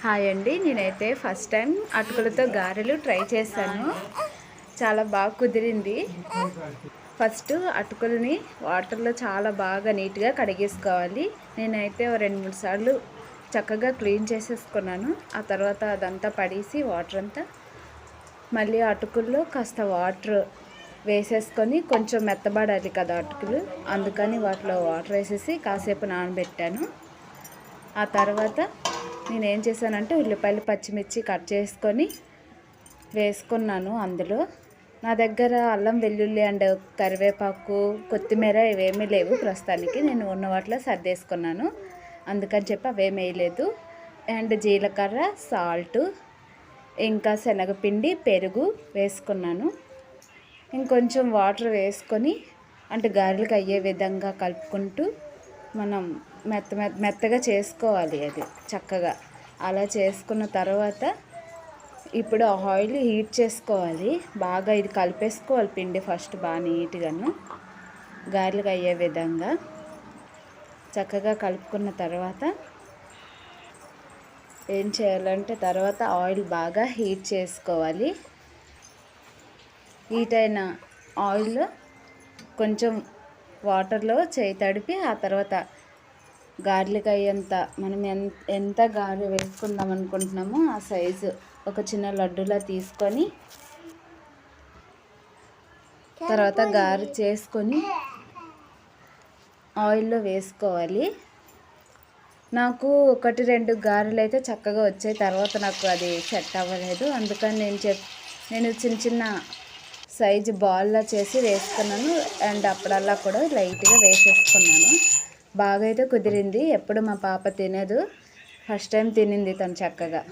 Hi అండి, నేనైతే first time అటుకులతో గారెలు ట్రై చేశాను. చాలా బాగా కుదిరింది. ఫస్ట్ అటుకుల్ని వాటర్లో చాలా బాగా నీట్గా కడిగేసుకోవాలి. నేనైతే 2-3 సార్లు చక్కగా క్లీన్ చేసేసుకున్నాను. ఆ తర్వాత అదంతా పడేసి వాటర్ అంతా మళ్ళీ అటుకుల్లో కాస్త వాటర్ వేసేసుకొని కొంచెం మెత్తబడాలి కదా అటుకులు, అందుకని వాటిలో వాటర్ వేసేసి కాసేపు నానబెట్టాను. ఆ తర్వాత నేనేం చేశానంటే ఉల్లిపాయలు పచ్చిమిర్చి కట్ చేసుకొని వేసుకున్నాను. అందులో నా దగ్గర అల్లం వెల్లుల్లి అండ్ కరివేపాకు కొత్తిమీర ఇవేమీ లేవు ప్రస్తుతానికి. నేను ఉన్న వాటిలో సర్దేసుకున్నాను, అందుకని చెప్పి అవేమీ వేయలేదు. అండ్ జీలకర్ర, సాల్ట్, ఇంకా శనగపిండి, పెరుగు వేసుకున్నాను. ఇంకొంచెం వాటర్ వేసుకొని అంటే గారెలకు అయ్యే విధంగా కలుపుకుంటూ మనం మెత్తగా చేసుకోవాలి. అది చక్కగా అలా చేసుకున్న తర్వాత ఇప్పుడు ఆయిల్ హీట్ చేసుకోవాలి. బాగా ఇది కలిపేసుకోవాలి పిండి ఫస్ట్ బాగా నీట్గాను గారెలకు అయ్యే విధంగా చక్కగా కలుపుకున్న తర్వాత ఏం చేయాలంటే తర్వాత ఆయిల్ బాగా హీట్ చేసుకోవాలి. హీట్ అయిన ఆయిల్లో కొంచెం వాటర్లో చేయి తడిపి ఆ తర్వాత గార్లిక్ అయ్యేంత మనం ఎంత గారె వేసుకుందాం అనుకుంటున్నామో ఆ సైజు ఒక చిన్న లడ్డూలా తీసుకొని తర్వాత గారె చేసుకొని ఆయిల్లో వేసుకోవాలి. నాకు 1-2 గారెలు అయితే చక్కగా వచ్చాయి. తర్వాత నాకు అది సెట్ అవ్వలేదు, అందుకని నేను చిన్న చిన్న సైజు బాల్లా చేసి వేసుకున్నాను. అండ్ అప్పుడల్లా కూడా లైట్గా వేసేసుకున్నాను. బాగా అయితే కుదిరింది. ఎప్పుడు మా పాప తినదు, ఫస్ట్ టైం తినింది తను చక్కగా.